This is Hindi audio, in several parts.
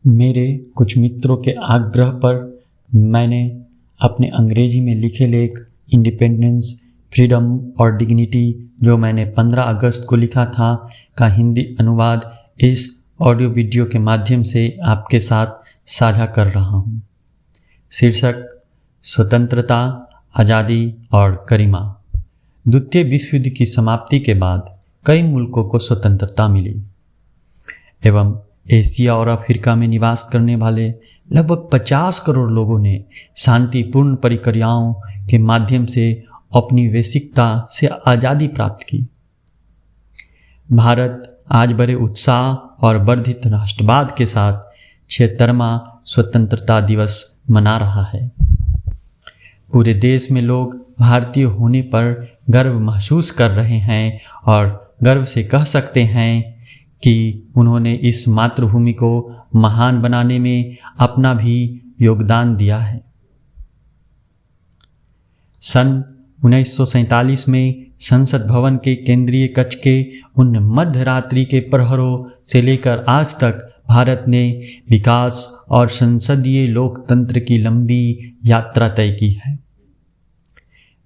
मेरे कुछ मित्रों के आग्रह पर मैंने अपने अंग्रेजी में लिखे लेख इंडिपेंडेंस, फ्रीडम और डिग्निटी, जो मैंने 15 अगस्त को लिखा था, का हिंदी अनुवाद इस ऑडियो वीडियो के माध्यम से आपके साथ साझा कर रहा हूँ। शीर्षक: स्वतंत्रता, आज़ादी और गरिमा। द्वितीय विश्व युद्ध की समाप्ति के बाद कई मुल्कों को स्वतंत्रता मिली एवं एशिया और अफ्रीका में निवास करने वाले लगभग 50 करोड़ लोगों ने शांतिपूर्ण प्रक्रियाओं के माध्यम से अपनी वैश्विकता से आज़ादी प्राप्त की। भारत आज बड़े उत्साह और वर्धित राष्ट्रवाद के साथ 76वां स्वतंत्रता दिवस मना रहा है। पूरे देश में लोग भारतीय होने पर गर्व महसूस कर रहे हैं और गर्व से कह सकते हैं कि उन्होंने इस मातृभूमि को महान बनाने में अपना भी योगदान दिया है। सन 1947 में संसद भवन के केंद्रीय कक्ष के उन मध्यरात्रि के प्रहरों से लेकर आज तक भारत ने विकास और संसदीय लोकतंत्र की लंबी यात्रा तय की है।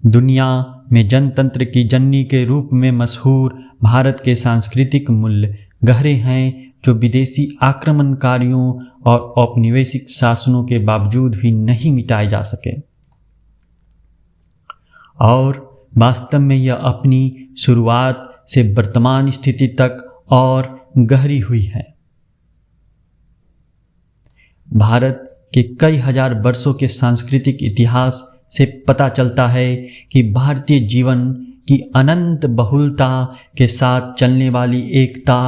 दुनिया में जनतंत्र की जननी के रूप में मशहूर भारत के सांस्कृतिक मूल्य गहरे हैं, जो विदेशी आक्रमणकारियों और औपनिवेशिक शासनों के बावजूद भी नहीं मिटाए जा सके। और वास्तव में यह अपनी शुरुआत से वर्तमान स्थिति तक और गहरी हुई है। भारत के कई हजार वर्षों के सांस्कृतिक इतिहास से पता चलता है कि भारतीय जीवन की अनंत बहुलता के साथ चलने वाली एकता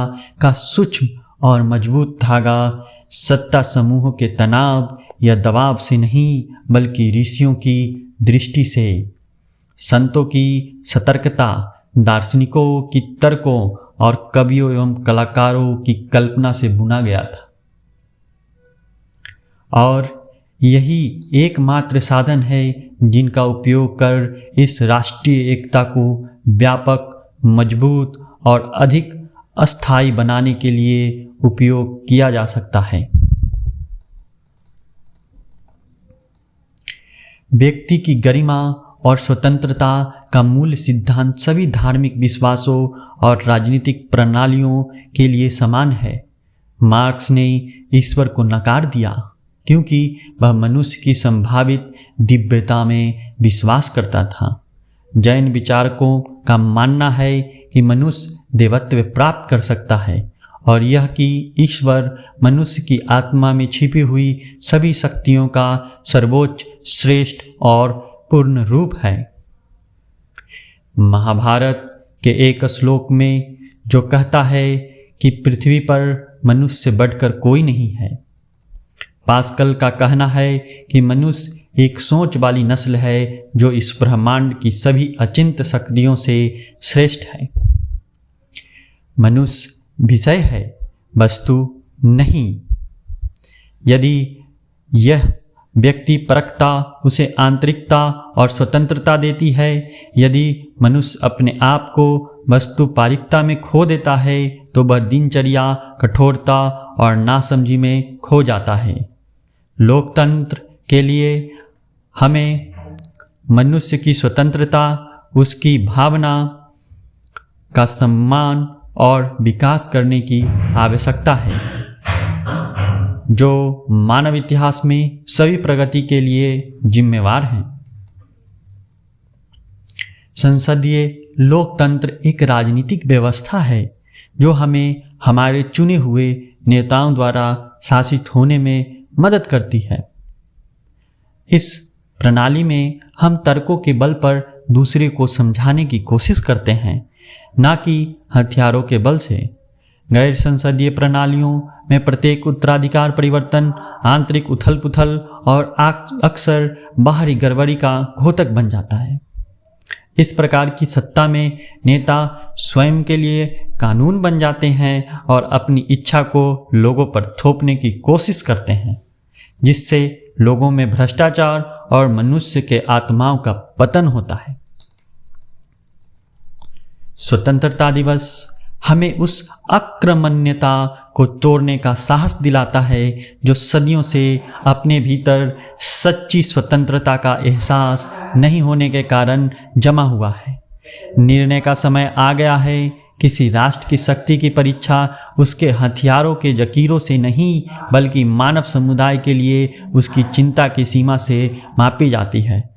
का सूक्ष्म और मजबूत धागा सत्ता समूहों के तनाव या दबाव से नहीं, बल्कि ऋषियों की दृष्टि से, संतों की सतर्कता, दार्शनिकों की तर्कों और कवियों एवं कलाकारों की कल्पना से बुना गया था। और यही एकमात्र साधन है जिनका उपयोग कर इस राष्ट्रीय एकता को व्यापक, मजबूत और अधिक अस्थायी बनाने के लिए उपयोग किया जा सकता है। व्यक्ति की गरिमा और स्वतंत्रता का मूल सिद्धांत सभी धार्मिक विश्वासों और राजनीतिक प्रणालियों के लिए समान है। मार्क्स ने ईश्वर को नकार दिया क्योंकि वह मनुष्य की संभावित दिव्यता में विश्वास करता था। जैन विचारकों का मानना है कि मनुष्य देवत्व प्राप्त कर सकता है और यह कि ईश्वर मनुष्य की आत्मा में छिपी हुई सभी शक्तियों का सर्वोच्च, श्रेष्ठ और पूर्ण रूप है। महाभारत के एक श्लोक में जो कहता है कि पृथ्वी पर मनुष्य से बढ़कर कोई नहीं है, पास्कल का कहना है कि मनुष्य एक सोच वाली नस्ल है जो इस ब्रह्मांड की सभी अचिंत्य शक्तियों से श्रेष्ठ है। मनुष्य विषय है, वस्तु नहीं। यदि यह व्यक्ति परखता उसे आंतरिकता और स्वतंत्रता देती है, यदि मनुष्य अपने आप को वस्तुपारिकता में खो देता है, तो वह दिनचर्या, कठोरता और नासमझी में खो जाता है। लोकतंत्र के लिए हमें मनुष्य की स्वतंत्रता, उसकी भावना का सम्मान और विकास करने की आवश्यकता है, जो मानव इतिहास में सभी प्रगति के लिए जिम्मेवार हैं। संसदीय लोकतंत्र एक राजनीतिक व्यवस्था है जो हमें हमारे चुने हुए नेताओं द्वारा शासित होने में मदद करती है। इस प्रणाली में हम तर्कों के बल पर दूसरे को समझाने की कोशिश करते हैं, ना कि हथियारों के बल से। गैर संसदीय प्रणालियों में प्रत्येक उत्तराधिकार परिवर्तन आंतरिक उथल पुथल और अक्सर बाहरी गड़बड़ी का घोतक बन जाता है। इस प्रकार की सत्ता में नेता स्वयं के लिए कानून बन जाते हैं और अपनी इच्छा को लोगों पर थोपने की कोशिश करते हैं, जिससे लोगों में भ्रष्टाचार और मनुष्य के आत्माओं का पतन होता है। स्वतंत्रता दिवस हमें उस अक्रमण्यता को तोड़ने का साहस दिलाता है जो सदियों से अपने भीतर सच्ची स्वतंत्रता का एहसास नहीं होने के कारण जमा हुआ है। निर्णय का समय आ गया है। किसी राष्ट्र की शक्ति की परीक्षा उसके हथियारों के जकीरों से नहीं, बल्कि मानव समुदाय के लिए उसकी चिंता की सीमा से मापी जाती है।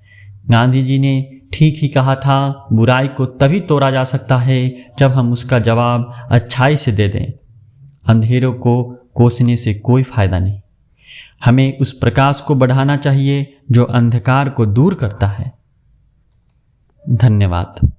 गांधी जी ने ठीक ही कहा था, बुराई को तभी तोड़ा जा सकता है जब हम उसका जवाब अच्छाई से दे दें। अंधेरों को कोसने से कोई फायदा नहीं। हमें उस प्रकाश को बढ़ाना चाहिए जो अंधकार को दूर करता है। धन्यवाद।